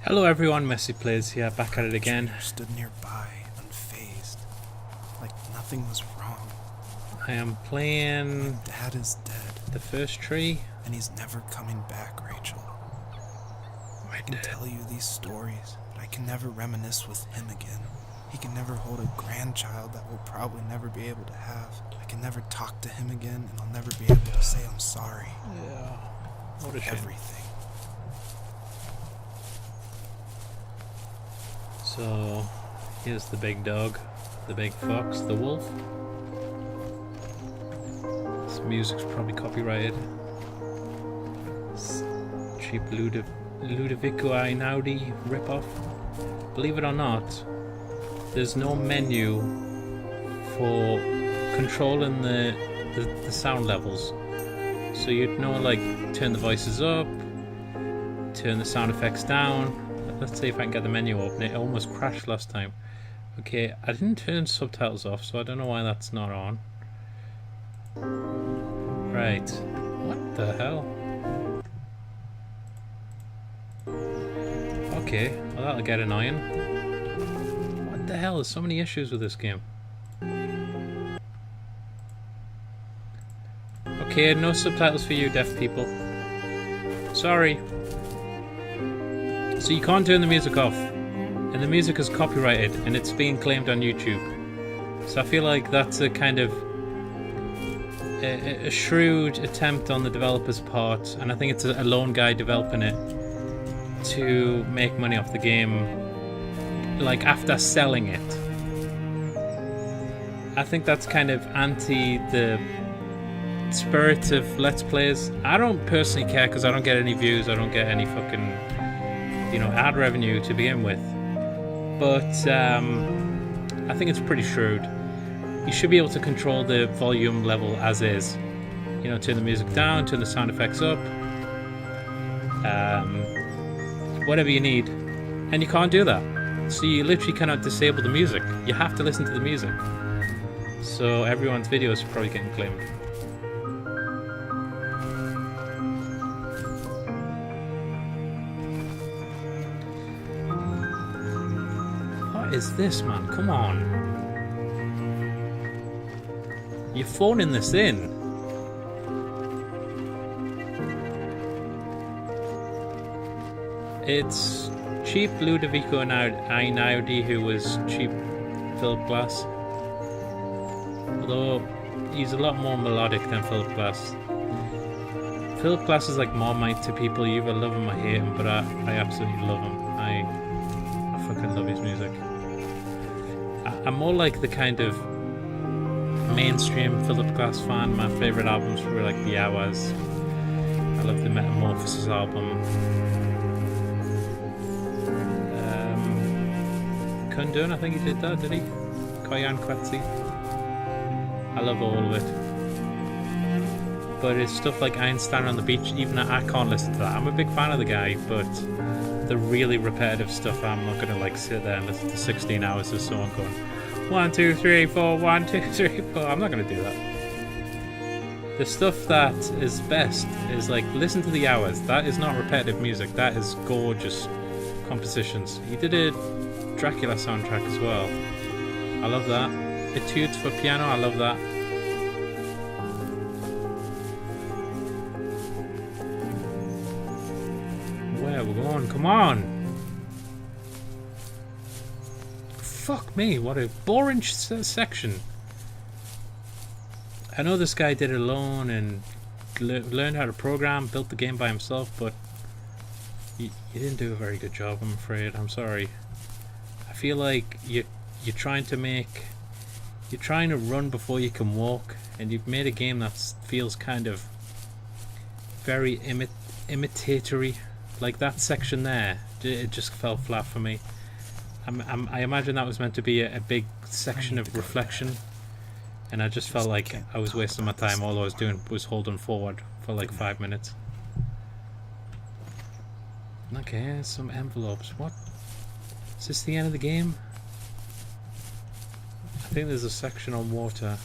Hello everyone, MessyPlays here, back at it again. Stood nearby, unfazed, like nothing was wrong. I am playing My dad is dead, the first tree. and he's never coming back, Rachel. I can tell you these stories, but I can never reminisce with him again. He can never hold a grandchild that we'll probably never be able to have. I can never talk to him again, and I'll never be able to say I'm sorry. Yeah, what a For shame. everything. So, here's the big dog, the big fox, the wolf. This music's probably copyrighted. It's cheap Ludovico Einaudi ripoff. Believe it or not, there's no menu for controlling the sound levels. So you'd know, like, turn the voices up, turn the sound effects down. Let's see if I can get the menu open. It almost crashed last time. Okay, I didn't turn subtitles off, so I don't know why that's not on. Right. What the hell? Okay, well that'll get annoying. What the hell? There's so many issues with this game. Okay, no subtitles for you, deaf people. Sorry. So you can't turn the music off, and the music is copyrighted, and it's being claimed on YouTube. So I feel like that's a kind of a shrewd attempt on the developer's part, and I think it's a lone guy developing it to make money off the game, like after selling it. I think that's kind of anti the spirit of Let's Plays. I don't personally care because I don't get any views, I don't get any fucking ad revenue to begin with, but I think it's pretty shrewd. You should be able to control the volume level as is, turn the music down, turn the sound effects up, whatever you need, and you can't do that. So you literally cannot disable the music. You have to listen to the music. So everyone's video is probably getting claimed. What is this, man? Come on. You're phoning this in. It's cheap Ludovico Einaudi, who was cheap Philip Glass. Although he's a lot more melodic than Philip Glass. Philip Glass is like Marmite to people. You either love him or hate him, but I absolutely love him. I fucking love his music. I'm more like the kind of mainstream Philip Glass fan. My favourite albums were like The Hours. I love the Metamorphosis album. Kundun, I think he did that, did he? Koyan Kwetsi. I love all of it. But it's stuff like Einstein on the Beach, even I can't listen to that. I'm a big fan of the guy, but the really repetitive stuff, I'm not gonna like sit there and listen to 16 hours of someone going 1 2 3 4 1 2 3 4. I'm not gonna do that. The stuff that is best is like listen to The Hours. That is not repetitive music. That is gorgeous compositions. He did a Dracula soundtrack as well. I love that. Etudes for piano. I love that. Where we're going? Come on! Fuck me! What a boring section. I know this guy did it alone and learned how to program, built the game by himself, but you didn't do a very good job, I'm afraid. I'm sorry. I feel like you're trying to run before you can walk, and you've made a game that feels kind of very imitatory. Like that section there, it just fell flat for me. I imagine that was meant to be a big section of reflection, and I just felt like I was wasting my time. All I was doing was holding forward for like 5 minutes. Okay, here's some envelopes. What? Is this the end of the game? I think there's a section on water.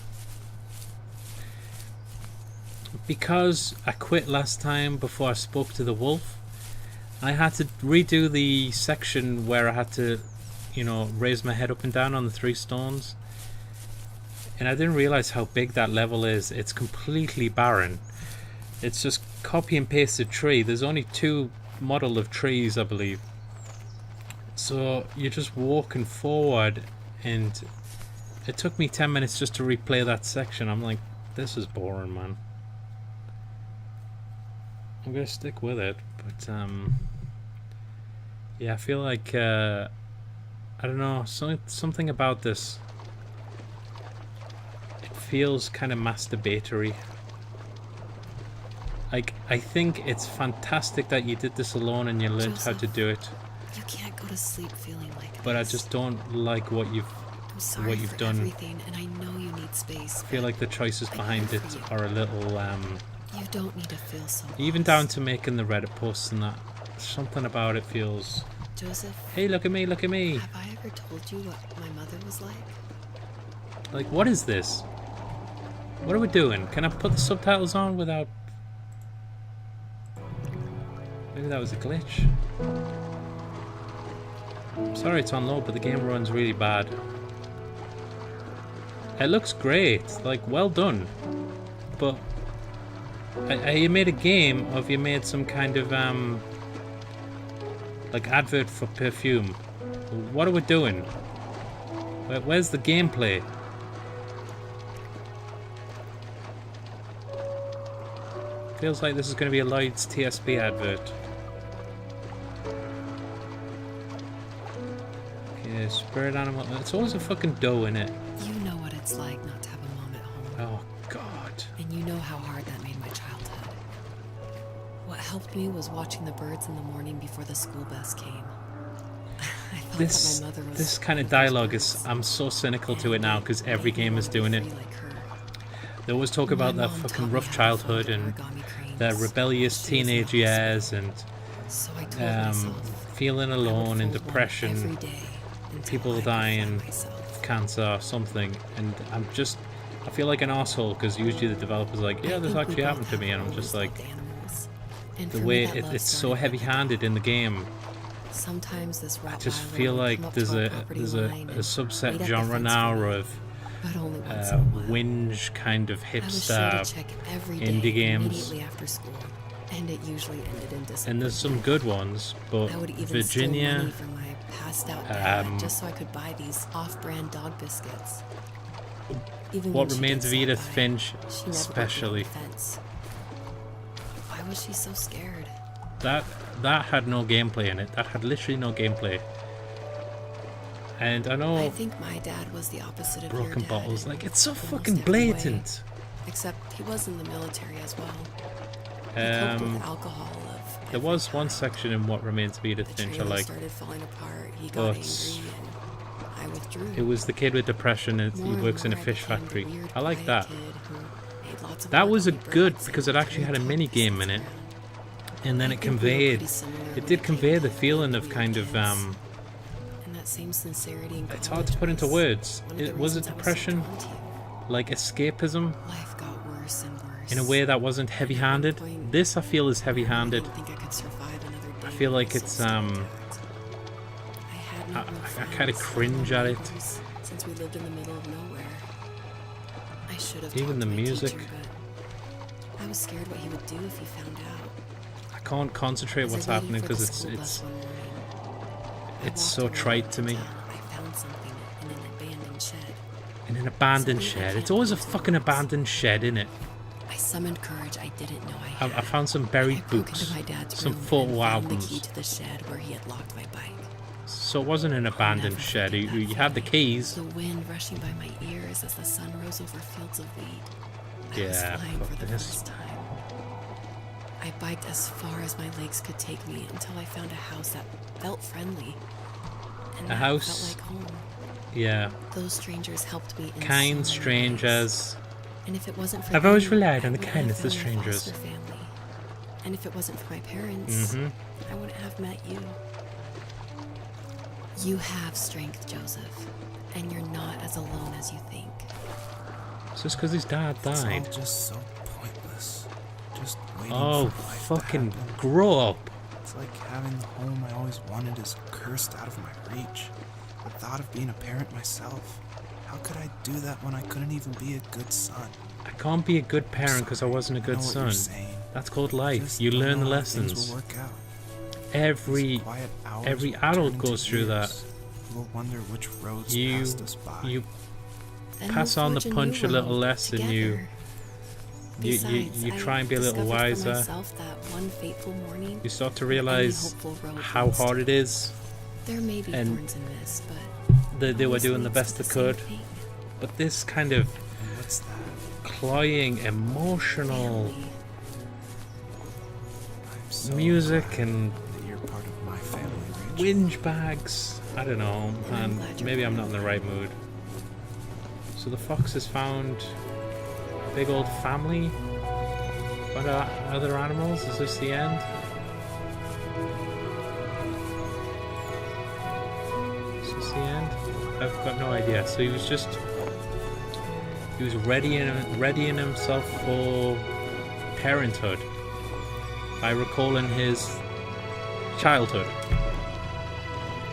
Because I quit last time before I spoke to the wolf, I had to redo the section where I had to, you know, raise my head up and down on the 3 stones. And I didn't realize how big that level is. It's completely barren. It's just copy and paste a tree. There's only 2 model of trees, I believe. So you're just walking forward, and it took me 10 minutes just to replay that section. I'm like, this is boring, man. I'm gonna stick with it, but yeah, I feel like I don't know, something about this. It feels kind of masturbatory. Like, I think it's fantastic that you did this alone and you learned how to do it. You can't go to sleep feeling like this. But I just don't like what you've done. Everything, and I know you need space. I feel like the choices behind it are a little you don't need to feel so even down to making the Reddit posts and that. Something about it feels, Joseph, hey, look at me, look at me. have I ever told you what my mother was like? Like, what is this? What are we doing? Can I put the subtitles on without... Maybe that was a glitch. I'm sorry it's on low, but the game runs really bad. It looks great, like, well done. But you made a game of, you made some kind of like advert for perfume. What are we doing? Where's the gameplay? Feels like this is going to be a Lloyd's TSB advert. Okay, spirit animal. It's always a fucking doe in it. You know what it's like not to have a mom at home. Oh God. And you know how hard that made my childhood. What helped me was watching the birds in the morning before the school bus came. I felt that my mother was... This kind of dialogue is... I'm so cynical to it now because every game is doing it. They always talk about their fucking rough childhood and their rebellious teenage years and feeling alone and depression, people dying of cancer or something. And I feel like an asshole because usually the developer's like, yeah, this actually happened to me, and I'm just like, the way it's so heavy-handed in the game. Sometimes this I just feel like there's a subset genre now of whinge kind of hipster indie games, and it usually ended in disappointment. and there's some good ones, but I would even Virginia, steal money from my passed out dad just so I could buy these off-brand dog biscuits. Even What when she Remains did of stop Edith by, Finch, she never opened the especially. fence. Why was she so scared? That had no gameplay in it. That had literally no gameplay. And I know I think my dad was the opposite of your broken dad bottles, in like, it's so almost fucking every way. blatant. Except he was in the military as well. He coped with alcohol of There was one section in What Remains of Edith the Finch I trailer liked. started falling apart. He got but angry and I withdrew. It was the kid with depression and he More and works in a more I fish became the factory. weird, I like quiet that. kid who ate lots of That was a origami good breads because it and actually had a carried mini top game in it, biscuits around. and then I it think we were conveyed. pretty similar It when did it convey came the to feeling of weird kind of kids. And that same sincerity in It's hard to put into college words. one of the Was it reasons I was so depression, drawn to you. like escapism, Life got worse and worse. in a way that wasn't heavy-handed? This I feel is I heavy-handed. didn't think I could survive another day. I feel like with it's so I had no kind of cringe at it. Since we lived in the middle of nowhere. I should have Even talked the to my music. teacher, but I was scared what he would do if he found out. I can't concentrate As I what's waited happening for the because school bus one morning, I it's walked so around trite the to me. hotel. I found something in an abandoned shed. In an abandoned Something I shed. can't It's always a put into fucking words. abandoned shed, innit? I summoned courage I didn't know I had. I found some buried I broke books, into my dad's some room photo and found the key albums. to the shed where he had locked my bike. So it wasn't an abandoned never shed. forget You that had the feeling. keys. The wind rushing by my ears as the sun rose over fields of wheat. I was Yeah, flying fuck for the this. first time. I biked as far as my legs could take me until I found a house that felt friendly. And A that house? felt like home. Yeah, Those strangers helped me in kind so many strange ways. as. And if it wasn't for I've always them, relied on the I wouldn't kindness have of found my strangers. foster family. And if it wasn't for my parents, Mm-hmm. I wouldn't have met you. You have strength, Joseph, and you're not as alone as you think. It's just because his dad It's all died. just so pointless. Just waiting Oh, for life fucking to happen. grow up. It's like having the home I always wanted is cursed out of my reach. The thought of being a parent myself. How could I do that when I couldn't even be a good son? I can't be a good parent because I wasn't a good son. That's called life. You learn the lessons. Every adult goes through that. We'll wonder which roads You passed us by. you Then pass we'll on the forge a punch a new little road less than together. you try and be a little Besides, I wiser. discovered for myself that one fateful morning, You start to any realize hopeful road how leads to hard it is. There may be and thorns in this, but They were always doing the leads best to they the could. same thing. But this kind of What's that? cloying, emotional Family. I'm so music glad and that you're part of my family, Rachel. whinge bags. I don't know, And I'm man. glad you're Maybe I'm part not in of the right mood. So the fox has found a big old family. What are other animals? Is this the end? Is this the end? I've got no idea. So he was readying himself for parenthood by recalling his childhood.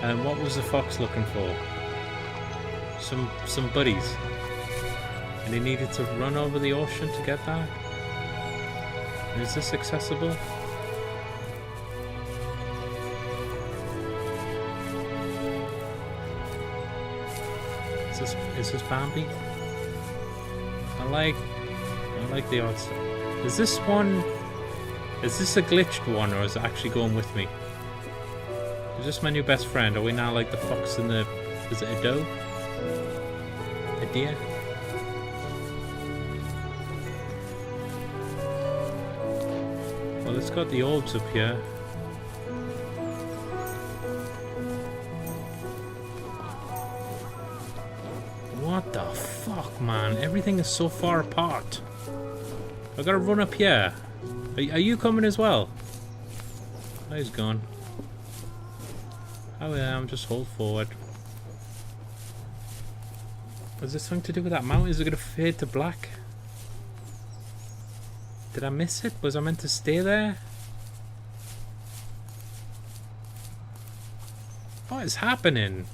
And what was the fox looking for? Some buddies. And he needed to run over the ocean to get that. Is this accessible? Is this Bambi? I like the odds. Is this a glitched one, or is it actually going with me? Is this my new best friend? Are we now like the fox and the... Is it a doe? A deer? Well, it's got the orbs up here. What the fuck, man? Everything is so far apart. I gotta run up here. Are you coming as well? Oh, he's gone. Oh yeah, I'm just hold forward. Is this something to do with that mountain? Is it gonna fade to black? Did I miss it? Was I meant to stay there? What is happening?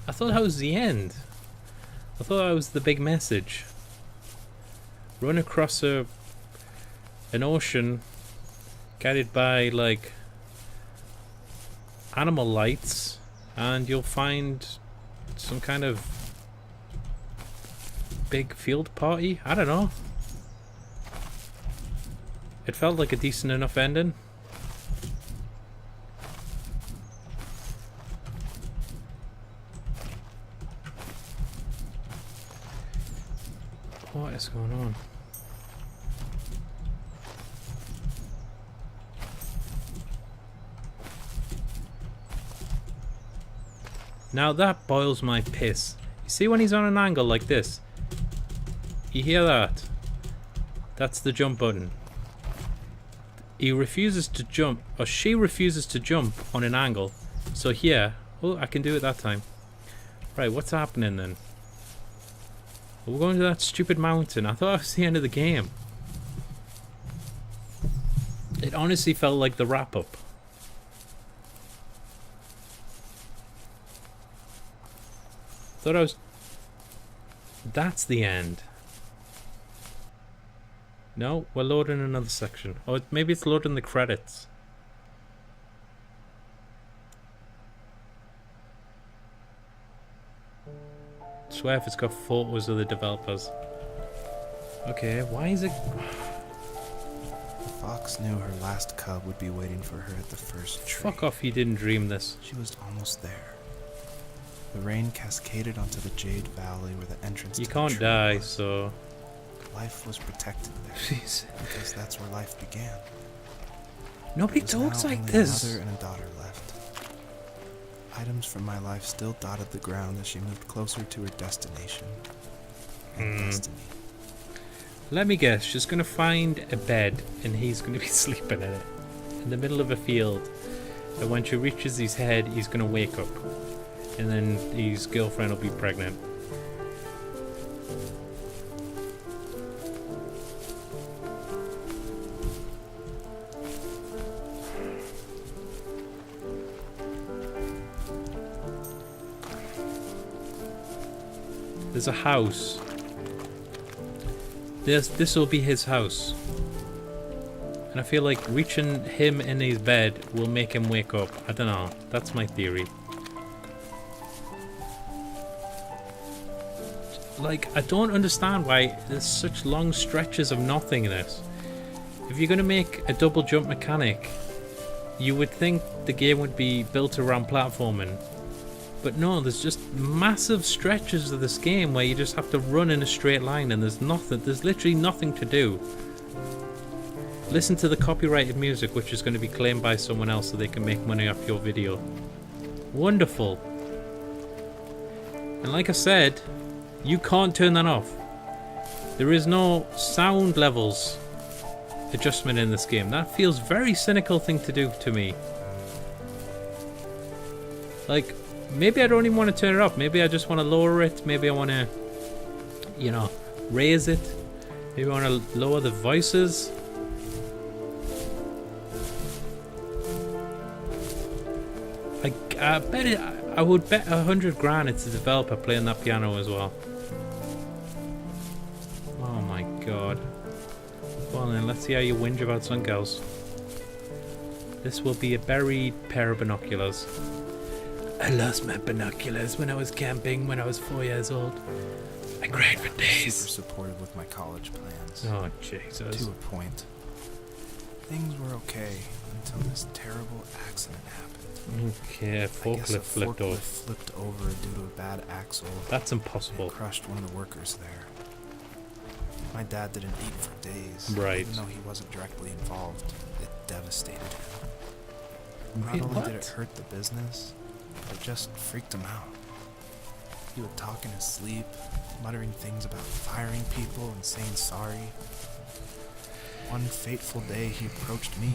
I thought that was the end. I thought that was the big message. Run across an ocean guided by like animal lights and you'll find some kind of big field party. I don't know. It felt like a decent enough ending. What is going on? Now that boils my piss. You see when he's on an angle like this? You hear that? That's the jump button. He refuses to jump, or she refuses to jump on an angle. So here, oh, I can do it that time. Right, what's happening then? We're going to that stupid mountain. I thought that was the end of the game. It honestly felt like the wrap-up. Thought I was... That's the end. No, we're loading another section. Oh, maybe it's loading the credits. I swear if it's got photos of the developers. Okay, why is it... The fox knew her last cub would be waiting for her at the first tree. Fuck off, you didn't dream this. She was almost there. The rain cascaded onto the Jade Valley where the entrance You to can't the tree die, was. so... Life was protected there. Jeez. Because that's where life began. Nobody There was talks now like only this. A mother and a daughter left. Items from my life still dotted the ground as she moved closer to her destination. And destiny. Let me guess, she's going to find a bed and he's going to be sleeping in it. In the middle of a field. And when she reaches his head, he's going to wake up. And then his girlfriend will be pregnant. There's a house. This will be his house. And I feel like reaching him in his bed will make him wake up. I don't know. That's my theory. Like, I don't understand why there's such long stretches of nothingness. If you're going to make a double jump mechanic, you would think the game would be built around platforming. But no, there's just massive stretches of this game where you just have to run in a straight line and there's literally nothing to do. Listen to the copyrighted music, which is going to be claimed by someone else so they can make money off your video. Wonderful. And like I said, you can't turn that off. There is no sound levels adjustment in this game. That feels very cynical thing to do to me. Like, maybe I don't even want to turn it off. Maybe I just want to lower it. Maybe I want to, you know, raise it. Maybe I want to lower the voices. I bet it. I would bet 100 grand it's a developer playing that piano as well. Oh my god. Well then, let's see how you whinge about something girls. This will be a buried pair of binoculars. I lost my binoculars when I was camping when I was 4 years old. I cried for days. Super supportive with my college plans. Oh Jesus. To a point. Things were okay until this terrible accident happened. Okay, forklift flipped over. Flipped over due to a bad axle. That's impossible. And crushed one of the workers there. My dad didn't eat for days. Right. Even though he wasn't directly involved, it devastated him. Wait, Not only did what? it hurt the business, it just freaked him out. He would talk in his sleep, muttering things about firing people and saying sorry. One fateful day he approached me.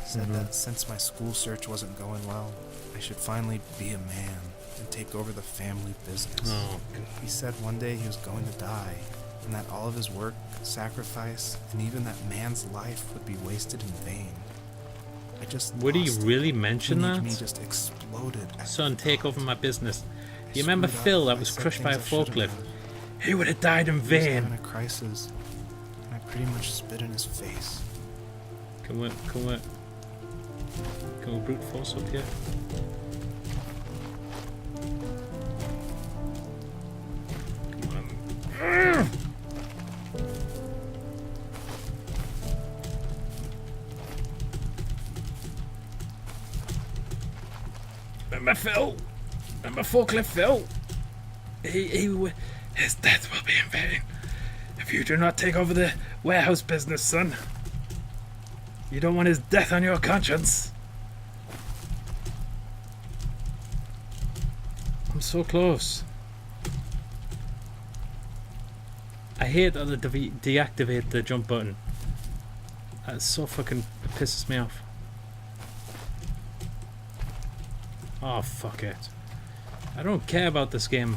Said that since my school search wasn't going well, I should finally be a man and take over the family business. Oh, He said one day he was going to die, and that all of his work, sacrifice, and even that man's life would be wasted in vain. I just would he lost it. really mention Teenage that? Me just exploded. Son, take over my business. I You remember screwed up. Phil that I was said crushed by a things I shouldn't forklift? have. He would have died in He was vain. having a crisis, and I pretty much spit in his face. Can we brute force up here? Come on. Remember Phil? Remember forklift Phil? His death will be in vain if you do not take over the warehouse business, son. You don't want his death on your conscience. I'm so close. I hate that they deactivate the jump button. That's so fucking, it pisses me off. Oh, fuck it. I don't care about this game.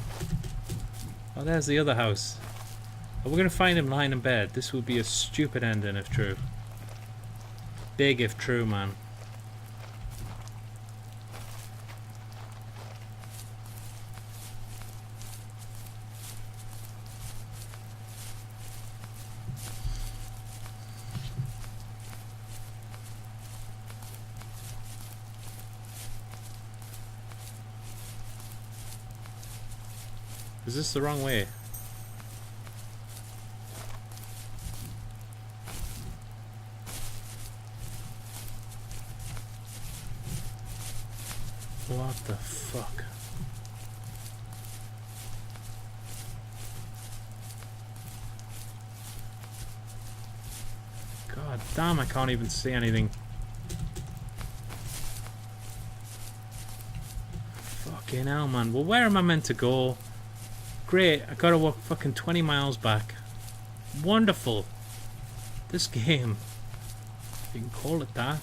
Oh, there's the other house. Are we gonna find him lying in bed? This would be a stupid ending if true. Big if true, man. Is this the wrong way? What the fuck? God damn, I can't even see anything. Fucking hell, man. Well, where am I meant to go? Great, I gotta walk fucking 20 miles back. wonderful. This game, if you can call it that,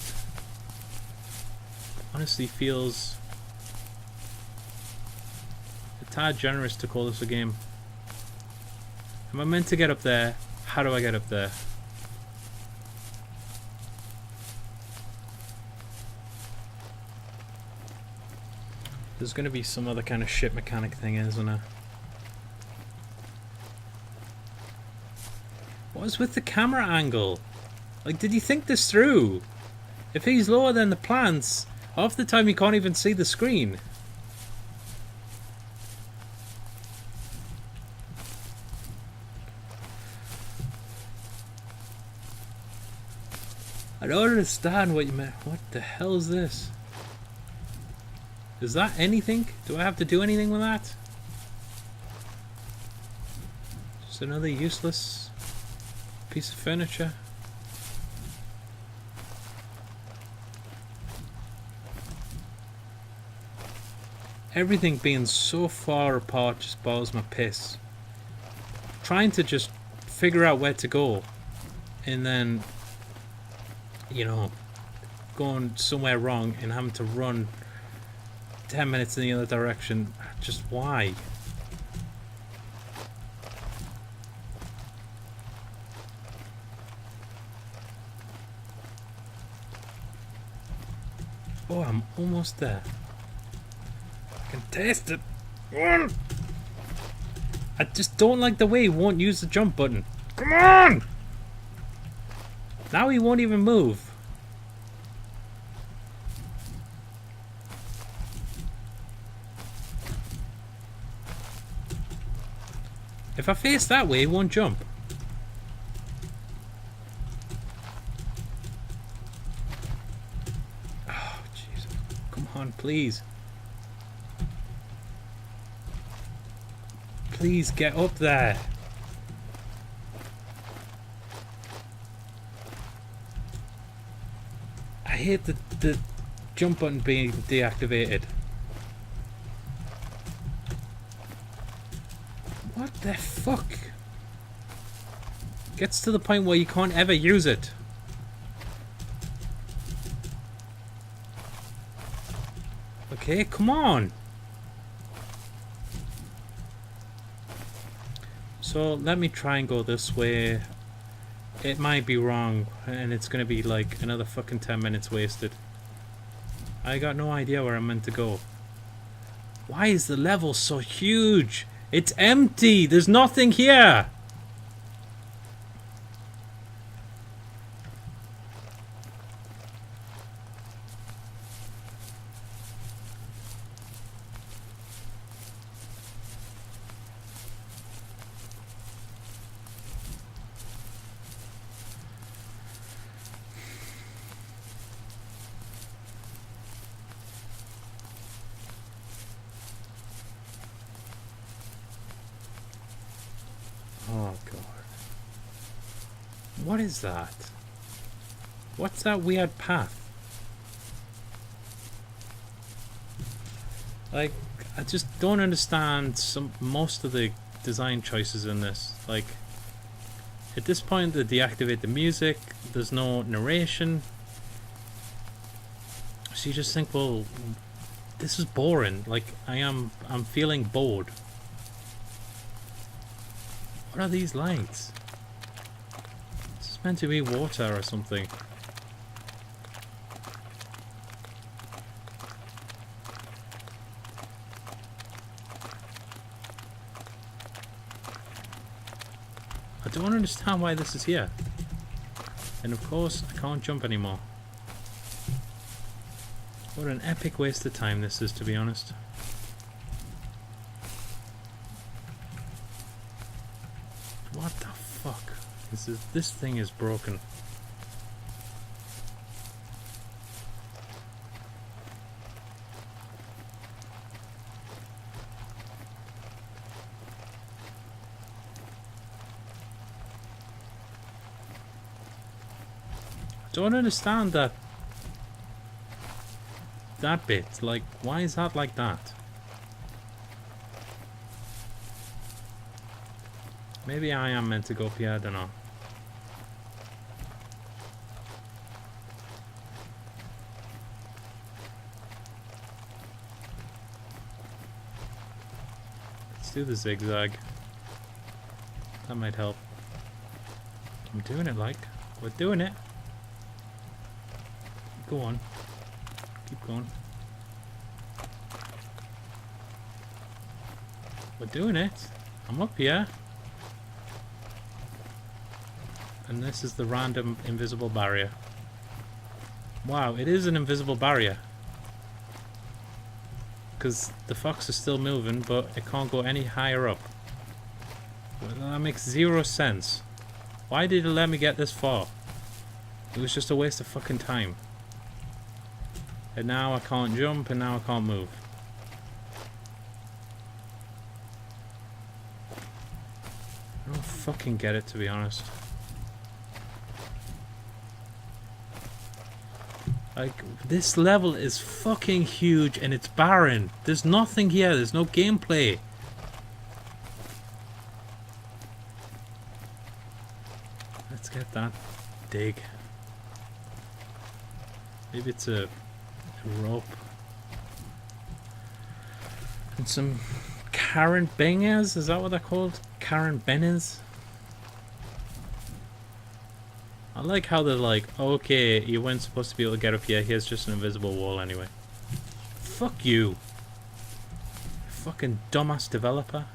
honestly feels a tad generous to call this a game. Am I meant to get up there? How do I get up there? There's gonna be some other kind of shit mechanic thing, isn't there? What is with the camera angle? Like, did he think this through? If he's lower than the plants, half the time you can't even see the screen. I don't understand what you meant. What the hell is this? Is that anything? Do I have to do anything with that? Just another useless piece of furniture. Everything being so far apart just boils my piss. Trying to just figure out where to go and then, you know, going somewhere wrong and having to run 10 minutes in the other direction. Just why? Oh, I'm almost there. I can taste it. I just don't like the way he won't use the jump button. Come on! Now he won't even move. If I face that way, he won't jump. Oh, jeez. Come on, please. Please get up there. I hate the jump button being deactivated. What the fuck? Gets to the point where you can't ever use it. Okay, come on. So let me try and go this way. It might be wrong and it's gonna be like another fucking 10 minutes wasted. I got no idea where I'm meant to go. Why is the level so huge? It's empty. There's nothing here. Oh god. What is that? What's that weird path? Like, I just don't understand most of the design choices in this. Like, at this point they deactivate the music, there's no narration. So you just think, well, this is boring. Like, I'm feeling bored. What are these lights? This is meant to be water or something. I don't understand why this is here. And of course, I can't jump anymore. What an epic waste of time this is, to be honest. What the fuck? This thing is broken. I don't understand that bit. Like, why is that like that? Maybe I am meant to go up here, I don't know. Let's do the zigzag. That might help. I'm doing it, like. We're doing it. Go on. Keep going. We're doing it. I'm up here. And this is the random invisible barrier. Wow, it is an invisible barrier. Because the fox is still moving, but it can't go any higher up. Well, that makes zero sense. Why did it let me get this far? It was just a waste of fucking time. And now I can't jump, and now I can't move. I don't fucking get it, to be honest. Like, this level is fucking huge and it's barren. There's nothing here. There's no gameplay. Let's get that dig. Maybe it's a rope. And some Karen bangers? Is that what they're called? Karen benners? I like how they're like, okay, you weren't supposed to be able to get up here. Here's just an invisible wall anyway. Fuck you. Fucking dumbass developer.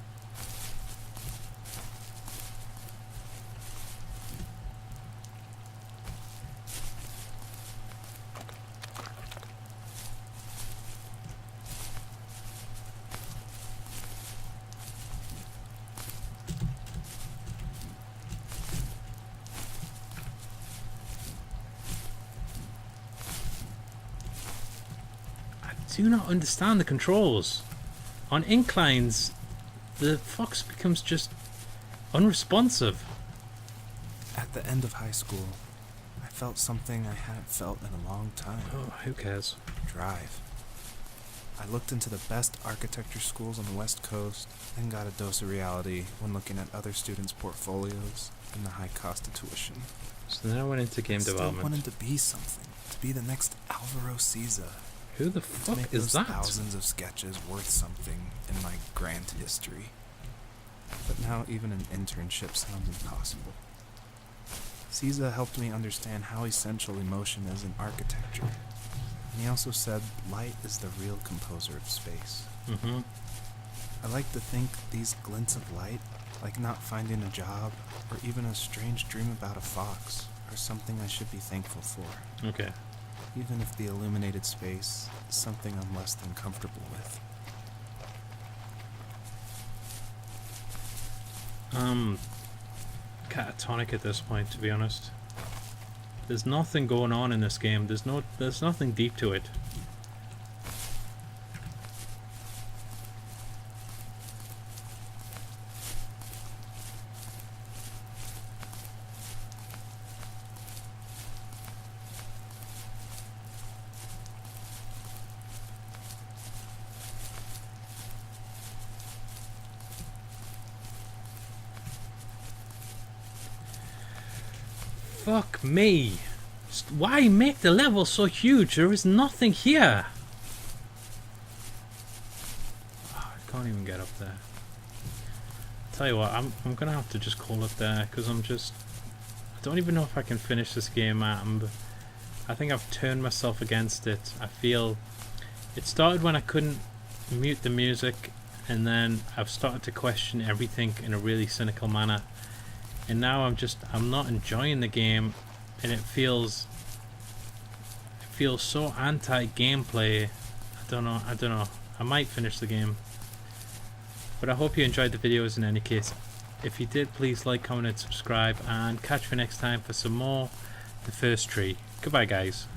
I do not understand the controls. On inclines, the fox becomes just unresponsive. At the end of high school, I felt something I hadn't felt in a long time. Oh, who cares? Drive. I looked into the best architecture schools on the West Coast, then got a dose of reality when looking at other students' portfolios and the high cost of tuition. So then I went into game development. I wanted to be something, to be the next Alvaro Siza. Who the To fuck make is those that? thousands of sketches worth something in my grand history. But now even an internship sounds impossible. Siza helped me understand how essential emotion is in architecture. And he also said light is the real composer of space. Mm-hmm. I like to think these glints of light, like not finding a job, or even a strange dream about a fox, are something I should be thankful for. Okay. Even if the illuminated space is something I'm less than comfortable with. Catatonic at this point, to be honest. There's nothing going on in this game. There's nothing deep to it. Fuck me. Why make the level so huge? There is nothing here. Oh, I can't even get up there. Tell you what, I'm gonna have to just call it there because I don't even know if I can finish this game. I think I've turned myself against it. I feel it started when I couldn't mute the music, and then I've started to question everything in a really cynical manner. And now I'm not enjoying the game, and it feels so anti-gameplay. I don't know. I might finish the game. But I hope you enjoyed the videos in any case. If you did, please like, comment, and subscribe, and catch me next time for some more The First Tree. Goodbye, guys.